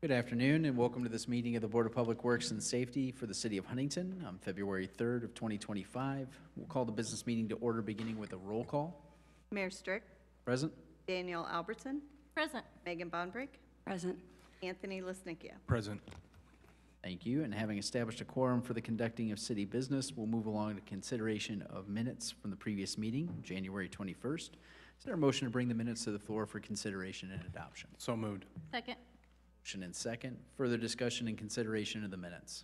Good afternoon and welcome to this meeting of the Board of Public Works and Safety for the City of Huntington on February 3rd of 2025. We'll call the business meeting to order beginning with a roll call. Mayor Strick, Present. Daniel Albertson, Present. Megan Bonbrick, Present. Anthony Lesnickia. Present. Thank you. And having established a quorum for the conducting of city business, we'll move along to consideration of minutes from the previous meeting, January 21st. Is there a motion to bring the minutes to the floor for consideration and adoption? So moved. Second. Motion and second. Further discussion and consideration of the minutes.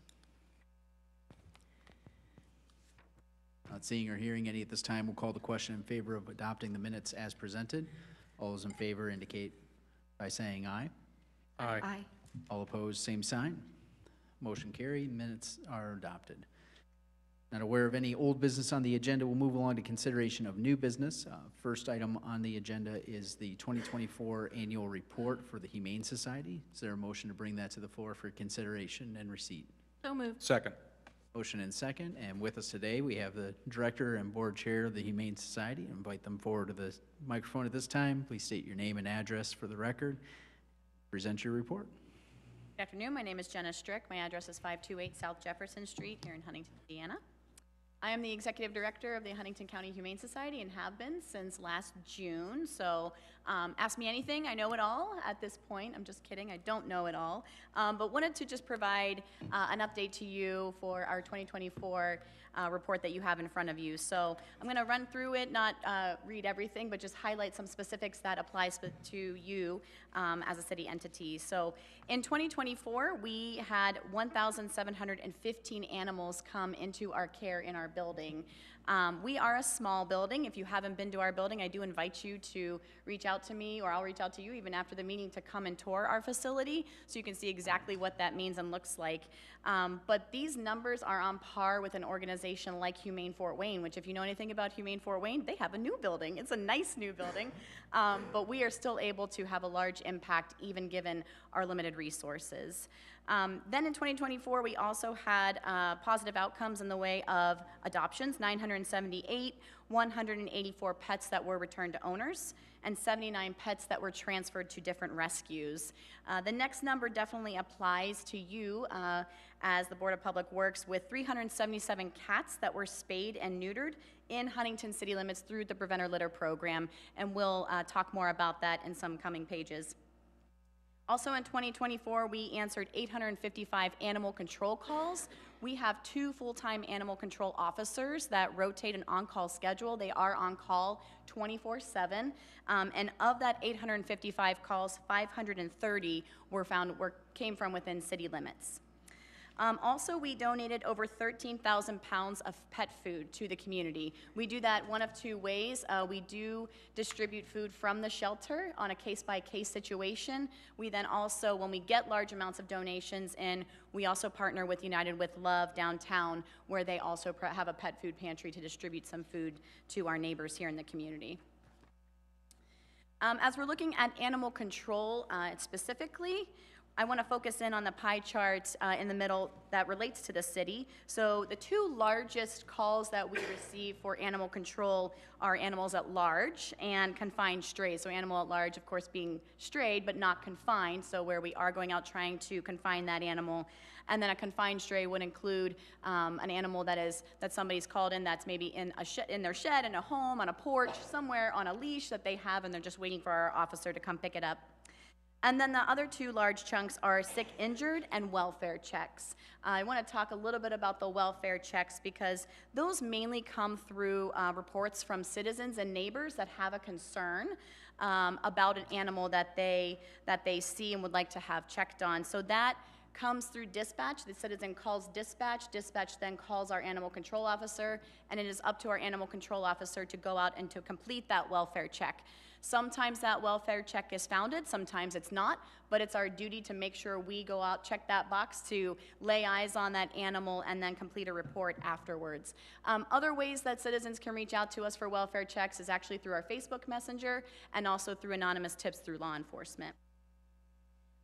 Not seeing or hearing any at this time, we'll call the question in favor of adopting the minutes as presented. All those in favor indicate by saying aye. Aye. All opposed, same sign. Motion carried. Minutes are adopted. Not aware of any old business on the agenda. We'll move along to consideration of new business. First item on the agenda is the 2024 annual report for the Humane Society. Is there a motion to bring that to the floor for consideration and receipt? So moved. Second. Motion and second. And with us today, we have the Director and Board Chair of the Humane Society. I invite them forward to the microphone at this time. Please state your name and address for the record. Present your report. Good afternoon. My name is Jenna Strick. My address is 528 South Jefferson Street here in Huntington, Indiana. I am the Executive Director of the Huntington County Humane Society and have been since last June. So ask me anything. I know it all at this point. I'm just kidding. I don't know it all. But wanted to just provide an update to you for our 2024 report that you have in front of you. So I'm going to run through it, not read everything, but just highlight some specifics that applies to you as a city entity. So in 2024, we had 1,715 animals come into our care in our building. We are a small building. If you haven't been to our building, I do invite you to reach out to me, or I'll reach out to you even after the meeting, to come and tour our facility so you can see exactly what that means and looks like. But these numbers are on par with an organization like Humane Fort Wayne, which, if you know anything about Humane Fort Wayne, they have a new building. It's a nice new building, but we are still able to have a large impact even given our limited resources. Then in 2024, we also had positive outcomes in the way of adoptions, 978, 184 pets that were returned to owners, and 79 pets that were transferred to different rescues. The next number definitely applies to you as the Board of Public Works, with 377 cats that were spayed and neutered in Huntington city limits through the Preventer Litter Program, and we'll talk more about that in some coming pages. Also in 2024, we answered 855 animal control calls. We have 2 full-time animal control officers that rotate an on-call schedule. They are on call 24/7. And of that 855 calls, 530 came from within city limits. Also, we donated over 13,000 pounds of pet food to the community. We do that one of 2 ways. We do distribute food from the shelter on a case-by-case situation. We then also, when we get large amounts of donations in, we also partner with United with Love downtown, where they also have a pet food pantry to distribute some food to our neighbors here in the community. As we're looking at animal control specifically, I want to focus in on the pie chart in the middle that relates to the city. So the 2 largest calls that we receive for animal control are animals at large and confined strays. So animal at large, of course, being strayed but not confined, so where we are going out trying to confine that animal. And then a confined stray would include an animal that somebody's called in that's maybe in their shed, in a home, on a porch, somewhere on a leash that they have, and they're just waiting for our officer to come pick it up. And then the other 2 large chunks are sick, injured, and welfare checks. I want to talk a little bit about the welfare checks because those mainly come through reports from citizens and neighbors that have a concern about an animal that they see and would like to have checked on. So that comes through dispatch. The citizen calls dispatch. Dispatch then calls our animal control officer, and it is up to our animal control officer to go out and to complete that welfare check. Sometimes that welfare check is founded, sometimes it's not, but it's our duty to make sure we go out, check that box to lay eyes on that animal, and then complete a report afterwards. Other ways that citizens can reach out to us for welfare checks is actually through our Facebook Messenger and also through anonymous tips through law enforcement.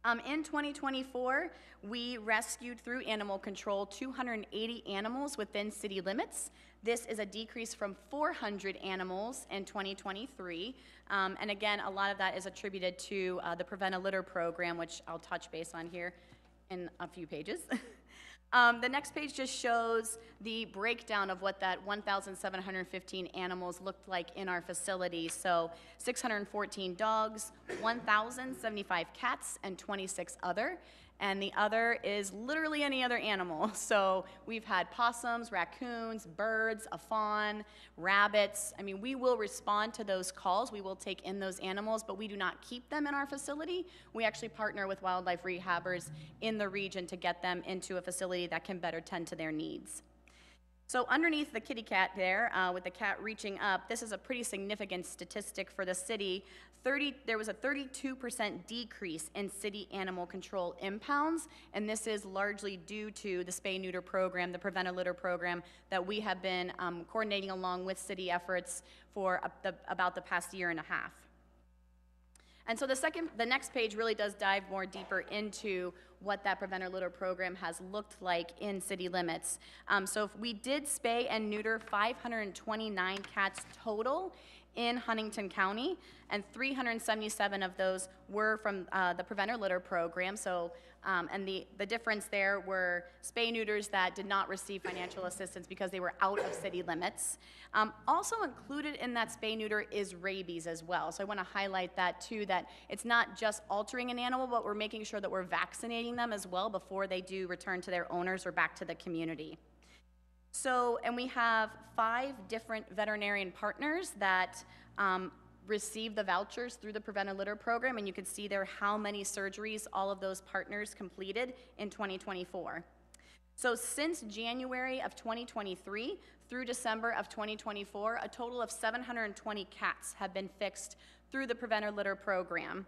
In 2024, we rescued through animal control 280 animals within city limits. This is a decrease from 400 animals in 2023. And again, a lot of that is attributed to the Prevent a Litter program, which I'll touch base on here in a few pages. The next page just shows the breakdown of what that 1,715 animals looked like in our facility. So 614 dogs, 1,075 cats, and 26 other. And the other is literally any other animal. So we've had possums, raccoons, birds, a fawn, rabbits. I mean, we will respond to those calls. We will take in those animals, but we do not keep them in our facility. We actually partner with wildlife rehabbers in the region to get them into a facility that can better tend to their needs. So underneath the kitty cat there, with the cat reaching up, this is a pretty significant statistic for the city. There was a 32% decrease in city animal control impounds, and this is largely due to the spay-neuter program, the Prevent a Litter program, that we have been coordinating along with city efforts for about the past year and a half. And so the next page really does dive more deeper into what that Prevent a Litter program has looked like in city limits. So if we did spay and neuter 529 cats total in Huntington County, and 377 of those were from the Prevent a Litter program. So, and the difference there were spay neuters that did not receive financial assistance because they were out of city limits. Also included in that spay neuter is rabies as well. So I want to highlight that too, that it's not just altering an animal, but we're making sure that we're vaccinating them as well before they do return to their owners or back to the community. So, and we have 5 different veterinarian partners that receive the vouchers through the Prevent a Litter program, and you can see there how many surgeries all of those partners completed in 2024. So since January of 2023 through December of 2024, a total of 720 cats have been fixed through the Prevent a Litter program.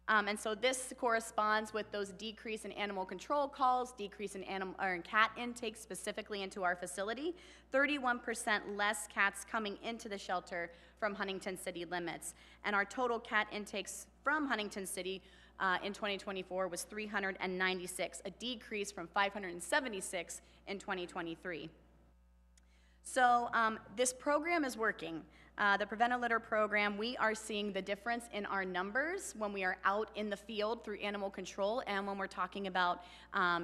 And so this corresponds with those decrease in animal control calls, decrease in cat intake specifically into our facility, 31% less cats coming into the shelter from Huntington city limits. And our total cat intakes from Huntington City in 2024 was 396, a decrease from 576 in 2023. So this program is working. The Prevent a Litter program, we are seeing the difference in our numbers when we are out in the field through animal control and when we're talking about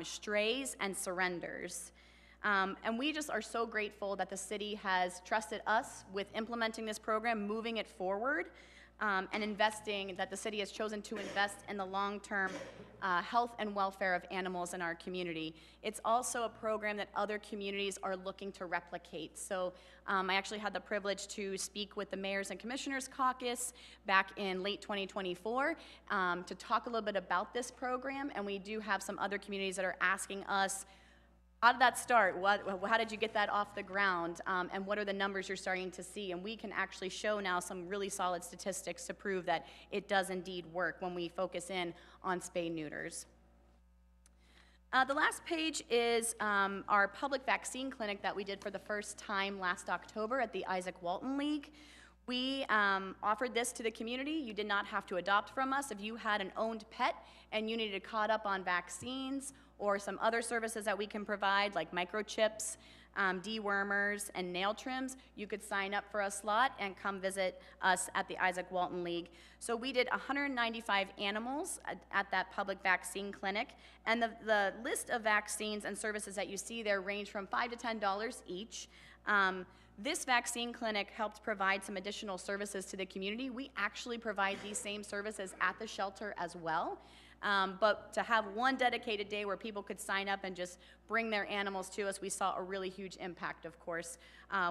strays and surrenders. And we just are so grateful that the city has trusted us with implementing this program, moving it forward, and investing, that the city has chosen to invest in the long-term health and welfare of animals in our community. It's also a program that other communities are looking to replicate. So I actually had the privilege to speak with the Mayors and Commissioners Caucus back in late 2024 to talk a little bit about this program, and we do have some other communities that are asking us, how did that start? How did you get that off the ground? And what are the numbers you're starting to see? And we can actually show now some really solid statistics to prove that it does indeed work when we focus in on spay neuters. The last page is our public vaccine clinic that we did for the first time last October at the Isaac Walton League. We offered this to the community. You did not have to adopt from us. If you had an owned pet and you needed caught up on vaccines or some other services that we can provide, like microchips, dewormers, and nail trims, you could sign up for a slot and come visit us at the Isaac Walton League. So we did 195 animals at that public vaccine clinic, and the list of vaccines and services that you see there range from $5 to $10 each. This vaccine clinic helped provide some additional services to the community. We actually provide these same services at the shelter as well. But to have one dedicated day where people could sign up and just bring their animals to us, we saw a really huge impact, of course,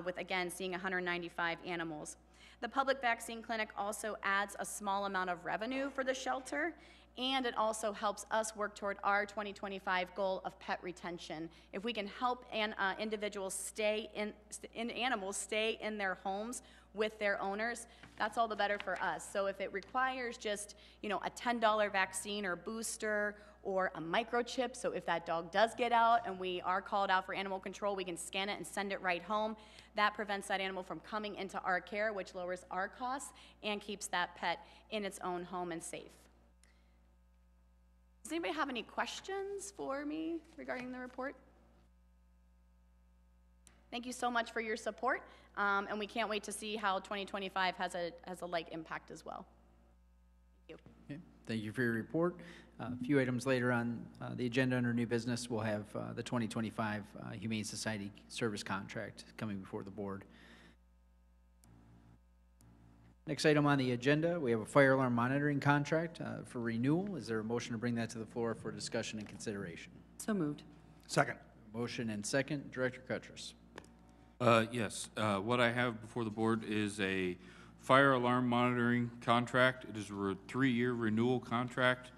with, again, seeing 195 animals. The public vaccine clinic also adds a small amount of revenue for the shelter, and it also helps us work toward our 2025 goal of pet retention. If we can help individuals animals stay in their homes with their owners, that's all the better for us. So if it requires just, a $10 vaccine or booster or a microchip, so if that dog does get out and we are called out for animal control, we can scan it and send it right home. That prevents that animal from coming into our care, which lowers our costs and keeps that pet in its own home and safe. Does anybody have any questions for me regarding the report? Thank you so much for your support, and we can't wait to see how 2025 has a like impact as well. Thank you. Okay, thank you for your report. A few items later on the agenda under new business, we'll have the 2025 Humane Society Service Contract coming before the board. Next item on the agenda, we have a fire alarm monitoring contract for renewal. Is there a motion to bring that to the floor for discussion and consideration? So moved. Second. Motion and second. Director Cutress. Yes, what I have before the board is a fire alarm monitoring contract. It is a 3-year renewal contract.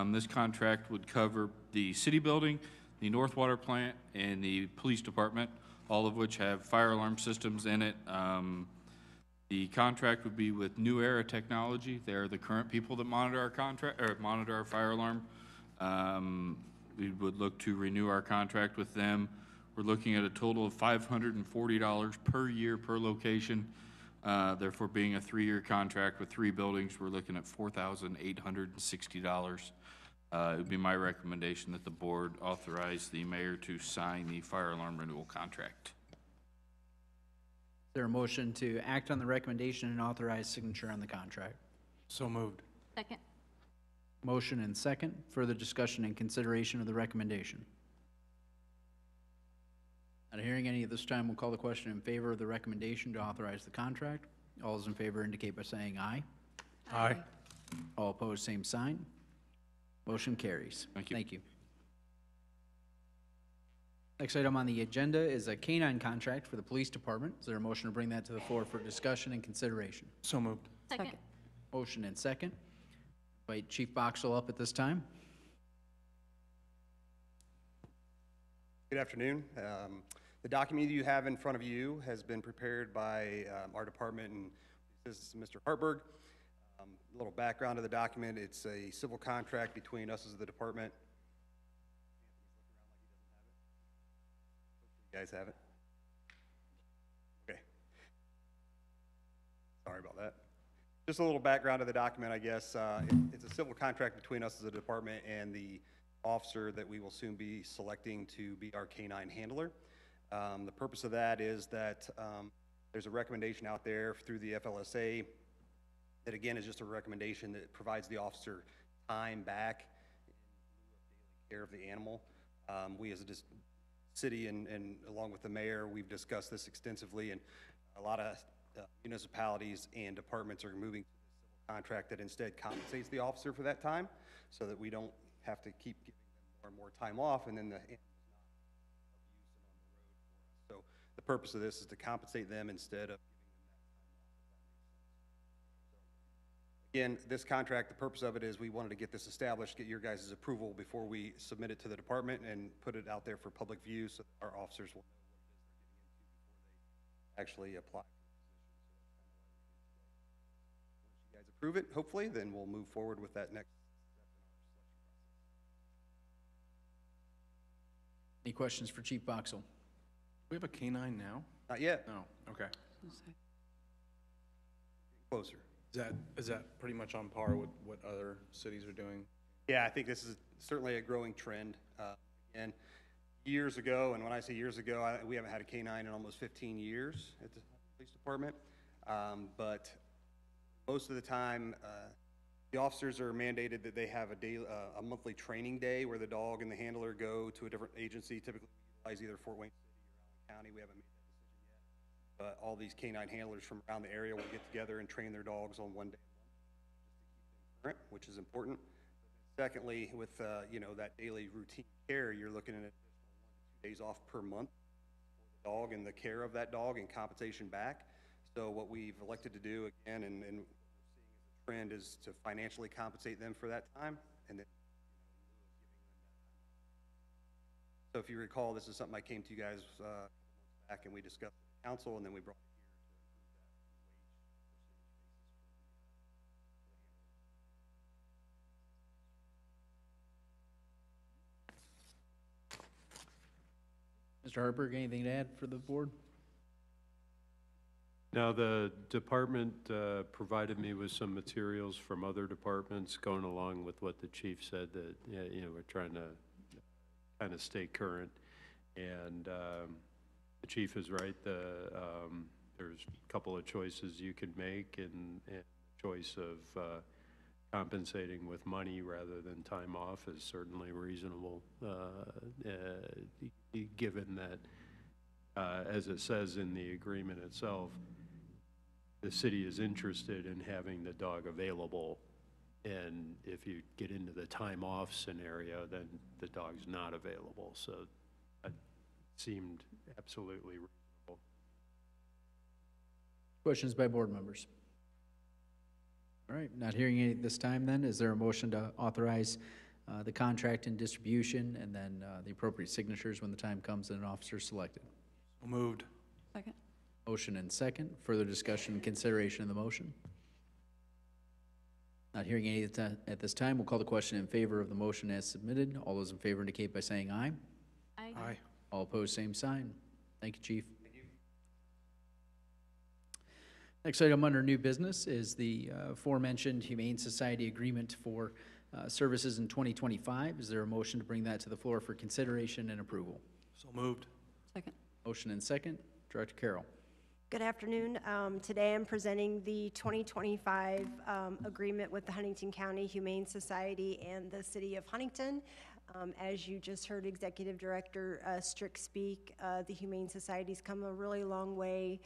This contract would cover the city building, the North Water plant, and the police department, all of which have fire alarm systems in it. The contract would be with New Era Technology. They're the current people that monitor our contract, or monitor our fire alarm. We would look to renew our contract with them. We're looking at a total of $540 per year per location. Therefore, being a 3-year contract with 3 buildings, we're looking at $4,860. It would be my recommendation that the board authorize the mayor to sign the fire alarm renewal contract. Is there a motion to act on the recommendation and authorize signature on the contract? So moved. Second. Motion and second. Further discussion and consideration of the recommendation. Not hearing any at this time, we'll call the question in favor of the recommendation to authorize the contract. All those in favor indicate by saying aye. Aye. All opposed, same sign. Motion carries. Thank you. Thank you. Next item on the agenda is a K-9 contract for the police department. Is there a motion to bring that to the floor for discussion and consideration? So moved. Second. Motion and second. Invite Chief Boxell up at this time. Good afternoon. The document you have in front of you has been prepared by our department, and this is Mr. Hartberg. A little background of the document: it's a civil contract between us as the department. You guys have it? Okay. Sorry about that. Just a little background of the document, I guess. It's a civil contract between us as a department and the officer that we will soon be selecting to be our K-9 handler. The purpose of that is that there's a recommendation out there through the FLSA that, again, is just a recommendation that provides the officer time back in daily care of the animal. We as a city and along with the mayor, we've discussed this extensively, and a lot of municipalities and departments are moving to this civil contract that instead compensates the officer for that time, so that we don't have to keep giving them more and more time off, and then the animal's not of use and on the road for us. So the purpose of this is to compensate them instead of giving them that time off, if that makes sense. So again, this contract, the purpose of it is we wanted to get this established, get your guys' approval before we submit it to the department and put it out there for public view so that our officers will know what it is they're getting into before they actually apply for the position. So that's kind of why we're here today. Once you guys approve it, hopefully, then we'll move forward with that next step in our selection process. Any questions for Chief Boxell? We have a K-9 now? Not yet, No. Okay. closer. Is that pretty much on par with what other cities are doing? Yeah, I think this is certainly a growing trend. And years ago, and when I say years ago, we haven't had a K-9 in almost 15 years at the police department. But most of the time, the officers are mandated that they have a monthly training day where the dog and the handler go to a different agency. Typically, we utilize either Fort Wayne City or Allen County. We haven't made that decision yet. But all these K-9 handlers from around the area will get together and train their dogs on one day a month, just to keep them current, which is important. Secondly, with that daily routine care, you're looking at an additional 1 to 2 days off per month for the dog and the care of that dog and compensation back. So what we've elected to do again, and what we're seeing as a trend, is to financially compensate them for that time, and then so if you recall, this is something I came to you guys a couple months back, and we discussed with the council, and then we brought it here to approve that wage percentage basis for the Mr. Hartberg, anything to add for the board? Now, the department provided me with some materials from other departments going along with what the chief said, that, you know, we're trying to kind of stay current. And the chief is right, there's a couple of choices you could make, and choice of compensating with money rather than time off is certainly reasonable, given that, as it says in the agreement itself, the city is interested in having the dog available, and if you get into the time off scenario, then the dog's not available. So that seemed absolutely reasonable. Questions by board members? All right, not hearing any at this time then, is there a motion to authorize the contract and distribution, and then the appropriate signatures when the time comes and an officer is selected? So moved. Second. Motion and second. Further discussion and consideration of the motion? Not hearing any at this time, we'll call the question in favor of the motion as submitted. All those in favor indicate by saying aye. Aye. All opposed, same sign. Thank you, Chief. Next item under new business is the aforementioned Humane Society agreement for services in 2025. Is there a motion to bring that to the floor for consideration and approval? So moved. Second. Motion and second. Director Carroll. Good afternoon. Today I'm presenting the 2025 agreement with the Huntington County Humane Society and the City of Huntington. As you just heard Executive Director Strick speak, the Humane Society's come a really long way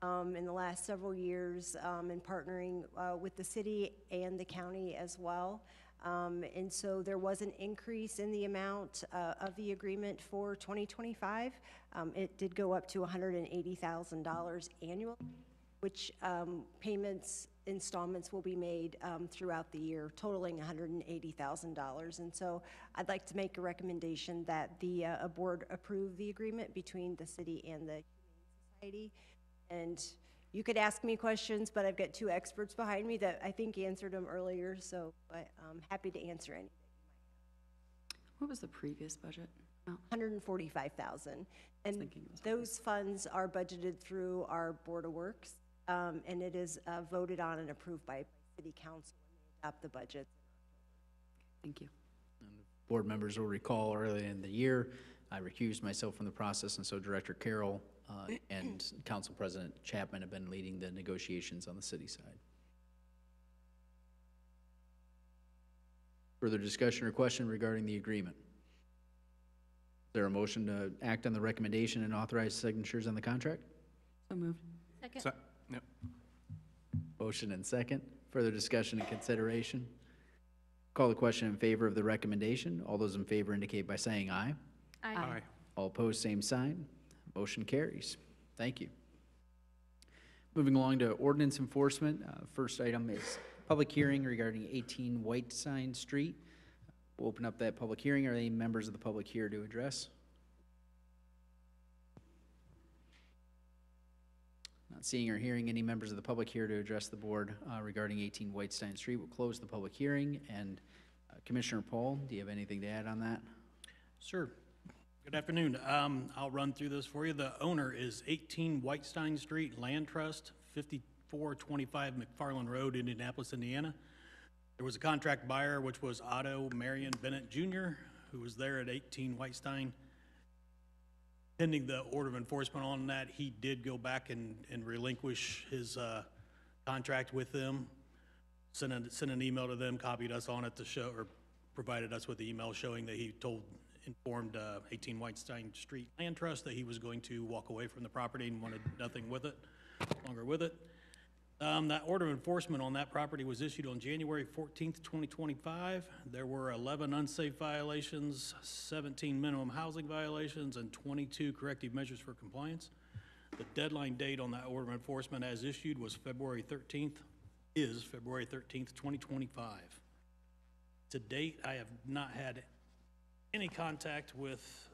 in the last several years in partnering with the city and the county as well. And so there was an increase in the amount of the agreement for 2025. It did go up to $180,000 annually, which installments will be made throughout the year, totaling $180,000. And so I'd like to make a recommendation that the board approve the agreement between the city and the Humane Society. And you could ask me questions, but I've got two experts behind me that I think answered them earlier, so but I'm happy to answer any. What was the previous budget? $145,000. And thinking it was those funds are budgeted through our Board of Works, and it is voted on and approved by City Council when they adopt the budget. Thank you. Board members will recall earlier in the year, I recused myself from the process, and so Director Carroll and Council President Chapman have been leading the negotiations on the city side. Further discussion or question regarding the agreement? Is there a motion to act on the recommendation and authorize signatures on the contract? So moved. Second. Yep. Motion and second. Further discussion and consideration? Call the question in favor of the recommendation. All those in favor indicate by saying aye. Aye. All opposed, same sign. Motion carries. Thank you. Moving along to ordinance enforcement. First item is public hearing regarding 18 White Sign Street. We'll open up that public hearing. Are there any members of the public here to address? Not seeing or hearing any members of the public here to address the board regarding 18 White Sign Street. We'll close the public hearing. And Commissioner Paul, do you have anything to add on that? Sure. Good afternoon. I'll run through this for you. The owner is 18 Whitestein Street Land Trust, 5425 McFarland Road, Indianapolis, Indiana. There was a contract buyer, which was Otto Marion Bennett Jr., who was there at 18 Whitestein. Pending the order of enforcement on that, he did go back and relinquish his contract with them, sent an email to them, copied us on it to show, or provided us with the email showing that he informed 18 Whitestein Street Land Trust that he was going to walk away from the property and wanted nothing with it, longer with it. That order of enforcement on that property was issued on January 14th, 2025. There were 11 unsafe violations, 17 minimum housing violations, and 22 corrective measures for compliance. The deadline date on that order of enforcement as issued was February 13th, 2025. To date, I have not had any contact with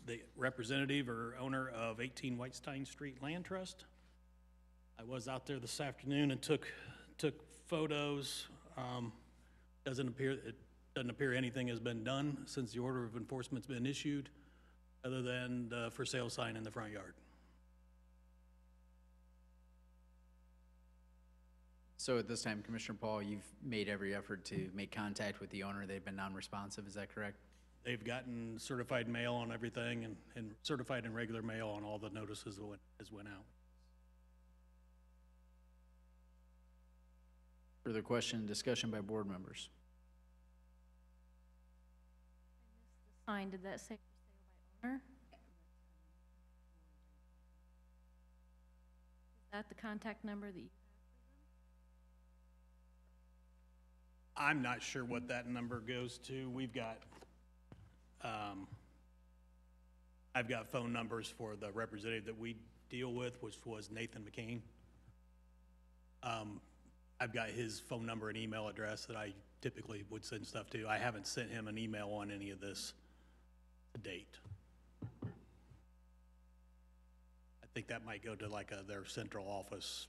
the representative or owner of 18 Whitestein Street Land Trust. I was out there this afternoon and took photos. Doesn't appear anything has been done since the order of enforcement's been issued, other than the for sale sign in the front yard. So at this time, Commissioner Paul, you've made every effort to make contact with the owner. They've been non-responsive, is that correct? They've gotten certified mail on everything and certified and regular mail on all the notices that went out. Further question and discussion by board members? Sign, did that say for sale by owner? Is that the contact number that you I'm not sure what that number goes to. We've got, I've got phone numbers for the representative that we deal with, which was Nathan McCain. I've got his phone number and email address that I typically would send stuff to. I haven't sent him an email on any of this to date. I think that might go to like their central office.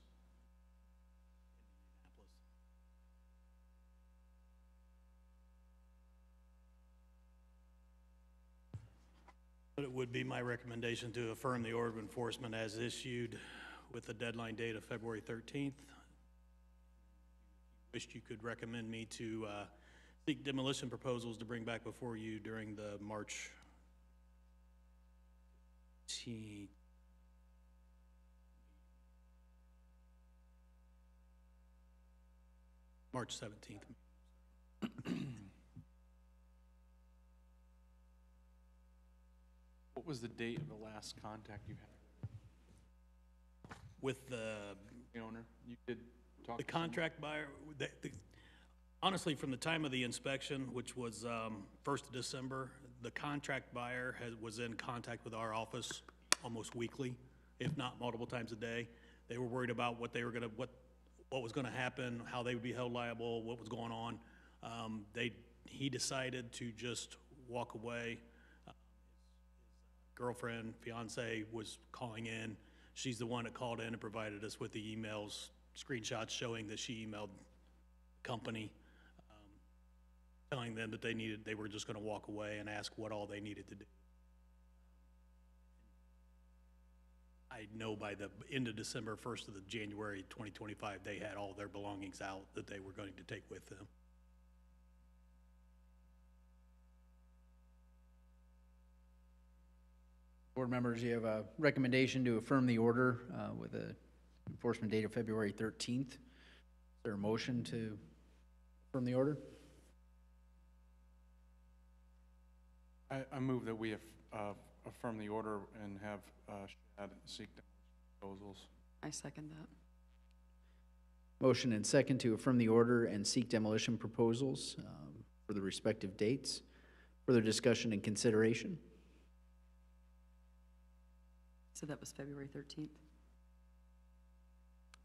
But it would be my recommendation to affirm the order of enforcement as issued with the deadline date of February 13th. Wished you could recommend me to seek demolition proposals to bring back before you during the March 17th. What was the date of the last contact you had With the with the owner? You did talk The to someone? contract buyer, honestly, from the time of the inspection, which was 1st of December, the contract buyer was in contact with our office almost weekly, if not multiple times a day. They were worried about what was gonna happen, how they would be held liable, what was going on. He decided to just walk away. His girlfriend, fiance, was calling in. She's the one that called in and provided us with the emails, screenshots showing that she emailed the company, telling them that they were just gonna walk away and ask what all they needed to do. I know by the end of December, 1st of January 2025, they had all their belongings out that they were going to take with them. Board members, you have a recommendation to affirm the order with a enforcement date of February 13th. Is there a motion to affirm the order? I move that we affirm the order and have Shad seek proposals. I second that. Motion and second to affirm the order and seek demolition proposals for the respective dates. Further discussion and consideration? So that was February 13th?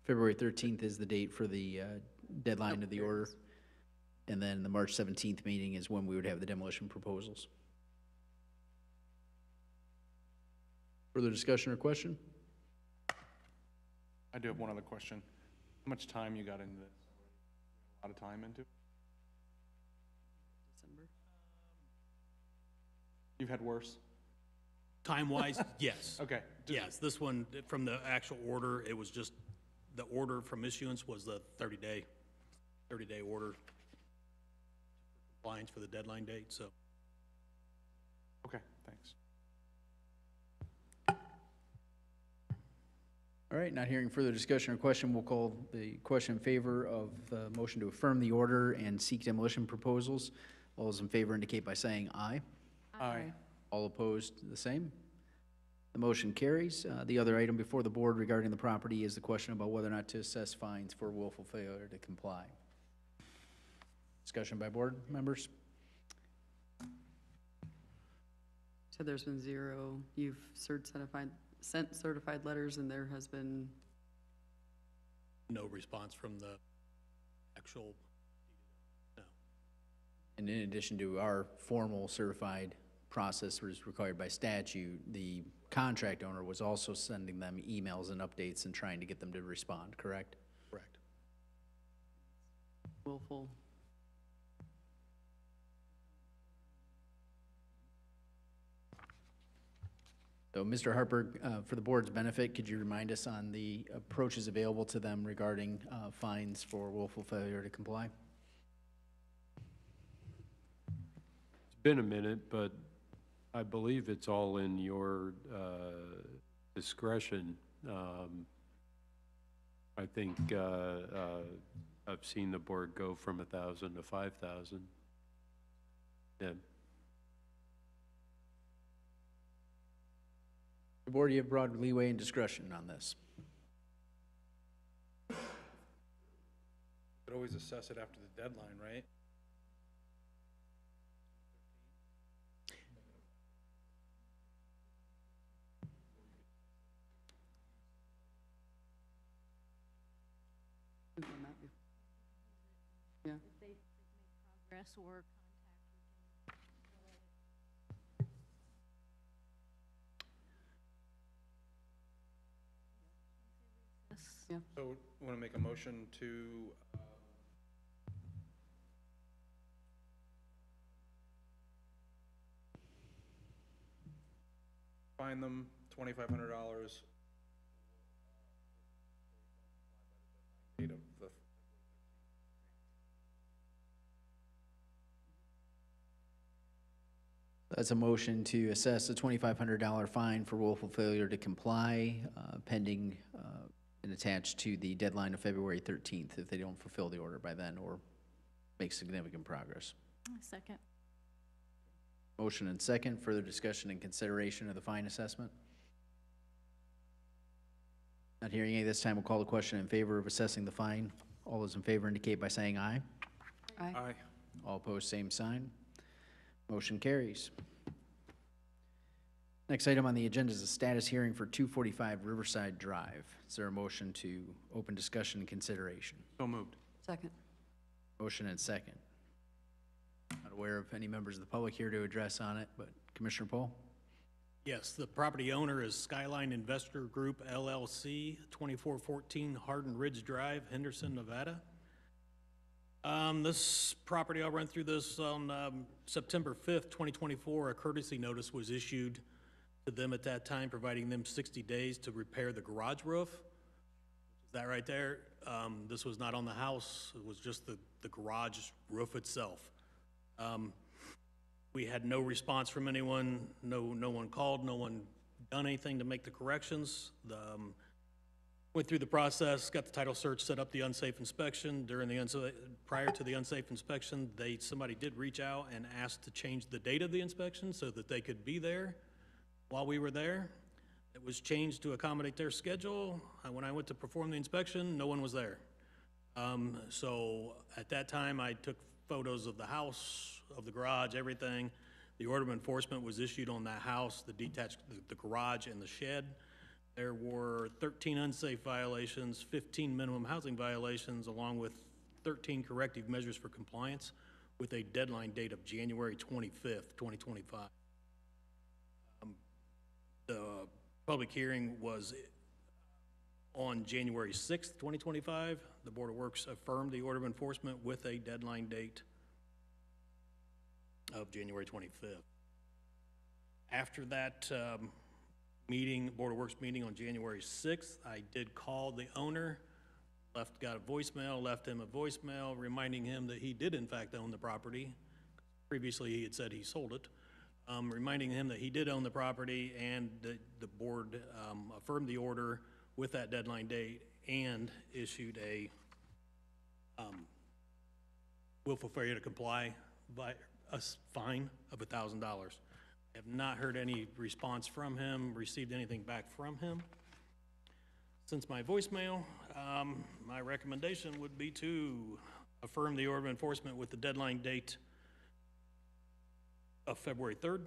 February 13th is the date for the deadline of the order. And then the March 17th meeting is when we would have the demolition proposals. Further discussion or question? I do have one other question. How much time you got into this? A lot of time into it? December? You've had worse? Time-wise, yes. Okay. Yes, this one, from the actual order, it was just, the order from issuance was the 30-day order compliance for the deadline date, so. Okay, thanks. All right, not hearing further discussion or question, we'll call the question in favor of the motion to affirm the order and seek demolition proposals. All those in favor indicate by saying aye. Aye. All opposed, the same. The motion carries. The other item before the board regarding the property is the question about whether or not to assess fines for willful failure to comply. Discussion by board members? So there's been zero, you've sent certified letters, and there has been, No response from the actual, no. And in addition to our formal certified process was required by statute, the contract owner was also sending them emails and updates and trying to get them to respond, correct? Correct. willful. So, Mr. Harper, for the board's benefit, could you remind us on the approaches available to them regarding fines for willful failure to comply? It's been a minute, but I believe it's all in your discretion. I think I've seen the board go from 1,000 to 5,000. Yeah. The board, you have broad leeway and discretion on this. Could always assess it after the deadline, right? Yeah. If they make progress or contact, So, want to make a motion to fine them $2,500 date of the That's a motion to assess a $2,500 fine for willful failure to comply, pending and attached to the deadline of February 13th if they don't fulfill the order by then or make significant progress. second. Motion and second. Further discussion and consideration of the fine assessment? Not hearing any this time, we'll call the question in favor of assessing the fine. All those in favor indicate by saying aye. Aye. Aye. All opposed, same sign. Motion carries. Next item on the agenda is a status hearing for 245 Riverside Drive. Is there a motion to open discussion and consideration? So moved. Second. Motion and second. Not aware of any members of the public here to address on it, but Commissioner Pohl? Yes, the property owner is Skyline Investor Group LLC, 2414 Hardin Ridge Drive, Henderson, Nevada. This property, I'll run through this on September 5th, 2024. A courtesy notice was issued to them at that time, providing them 60 days to repair the garage roof. Is that right there? This was not on the house. It was just the garage roof itself. We had no response from anyone. No one called. No one done anything to make the corrections. Went through the process, got the title search, set up the unsafe inspection. Prior to the unsafe inspection, somebody did reach out and ask to change the date of the inspection so that they could be there while we were there. It was changed to accommodate their schedule. When I went to perform the inspection, no one was there. So at that time, I took photos of the house, of the garage, everything. The order of enforcement was issued on that house, the garage and the shed. There were 13 unsafe violations, 15 minimum housing violations, along with 13 corrective measures for compliance with a deadline date of January 25th, 2025. The public hearing was on January 6th, 2025. The Board of Works affirmed the order of enforcement with a deadline date of January 25th. After that Board of Works meeting on January 6th, I did call the owner, got a voicemail, left him a voicemail reminding him that he did in fact own the property. Previously, he had said he sold it. Reminding him that he did own the property, and the board affirmed the order with that deadline date and issued a willful failure to comply by a fine of $1,000. I have not heard any response from him, received anything back from him. Since my voicemail, my recommendation would be to affirm the order of enforcement with the deadline date of February 3rd,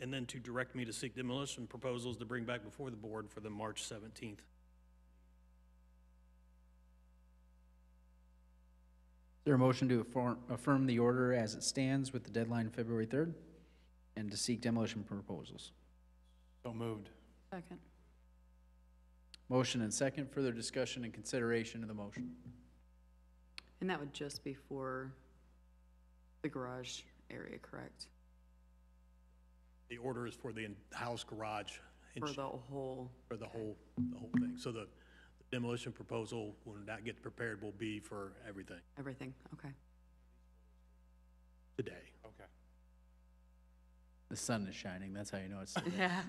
and then to direct me to seek demolition proposals to bring back before the board for the March 17th. Is there a motion to affirm the order as it stands with the deadline February 3rd and to seek demolition proposals? So moved. Second. Motion and second. Further discussion and consideration of the motion. And that would just be for the garage area, correct? The order is for the house garage. For the whole, For the whole thing. So the demolition proposal, when that gets prepared, will be for everything everything, okay. today. Okay. The sun is shining, that's how you know it's. Yeah.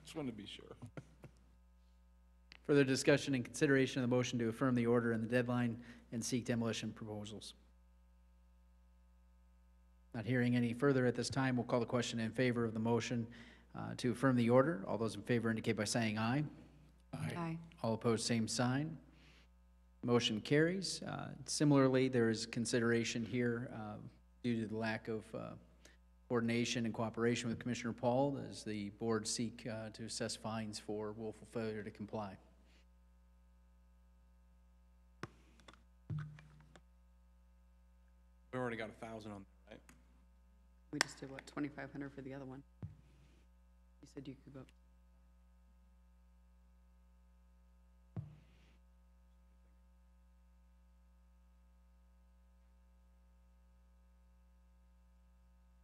Just wanted to be sure. Further discussion and consideration of the motion to affirm the order and the deadline and seek demolition proposals. Not hearing any further at this time, we'll call the question in favor of the motion to affirm the order. All those in favor indicate by saying aye. Aye. All opposed, same sign. Motion carries. Similarly, there is consideration here due to the lack of coordination and cooperation with Commissioner Paul as the board seek to assess fines for willful failure to comply. We already got 1,000 on that, right? We just did what, 2,500 for the other one? You said you could go.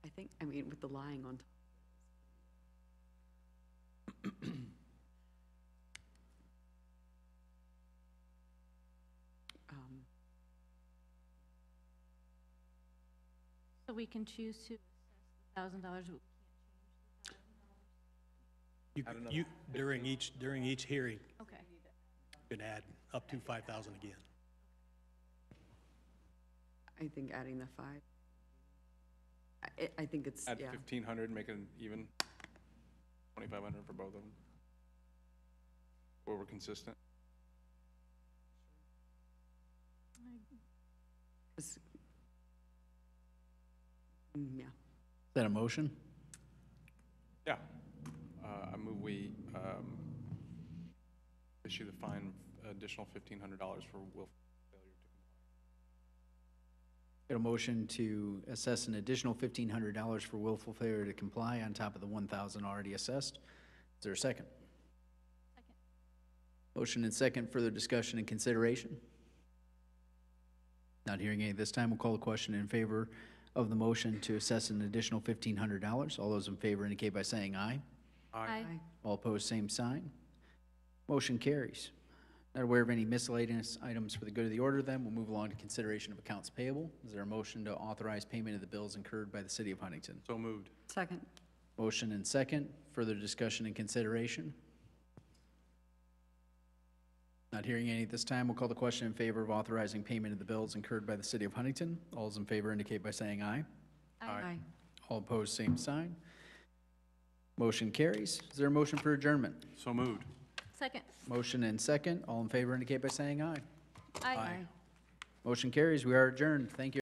I think, I mean, with the lying on top. Um, So we can choose to assess $1,000, but we can't change You, I don't know. you, during each hearing, the $1,000. Okay. you can add up to 5,000 again. I think adding the 5. I think it's, Add yeah. 1,500, make it even 2,500 for both of them. Where we're consistent. 'Cause- yeah. Is that a motion? Yeah. I move we issue the fine additional $1,500 for willful failure to comply. Got a motion to assess an additional $1,500 for willful failure to comply on top of the 1,000 already assessed. Is there a second? Second. Motion and second, further discussion and consideration? Not hearing any this time, we'll call the question in favor of the motion to assess an additional $1,500. All those in favor indicate by saying aye. Aye. All opposed, same sign. Motion carries. Not aware of any miscellaneous items for the good of the order, then we'll move along to consideration of accounts payable. Is there a motion to authorize payment of the bills incurred by the city of Huntington? So moved. Second. Motion and second, further discussion and consideration? Not hearing any at this time, we'll call the question in favor of authorizing payment of the bills incurred by the city of Huntington. All those in favor indicate by saying aye. Aye. All opposed, same sign. Motion carries. Is there a motion for adjournment? So moved. Second. Motion and second, all in favor indicate by saying aye. Aye. Motion carries. We are adjourned. Thank you.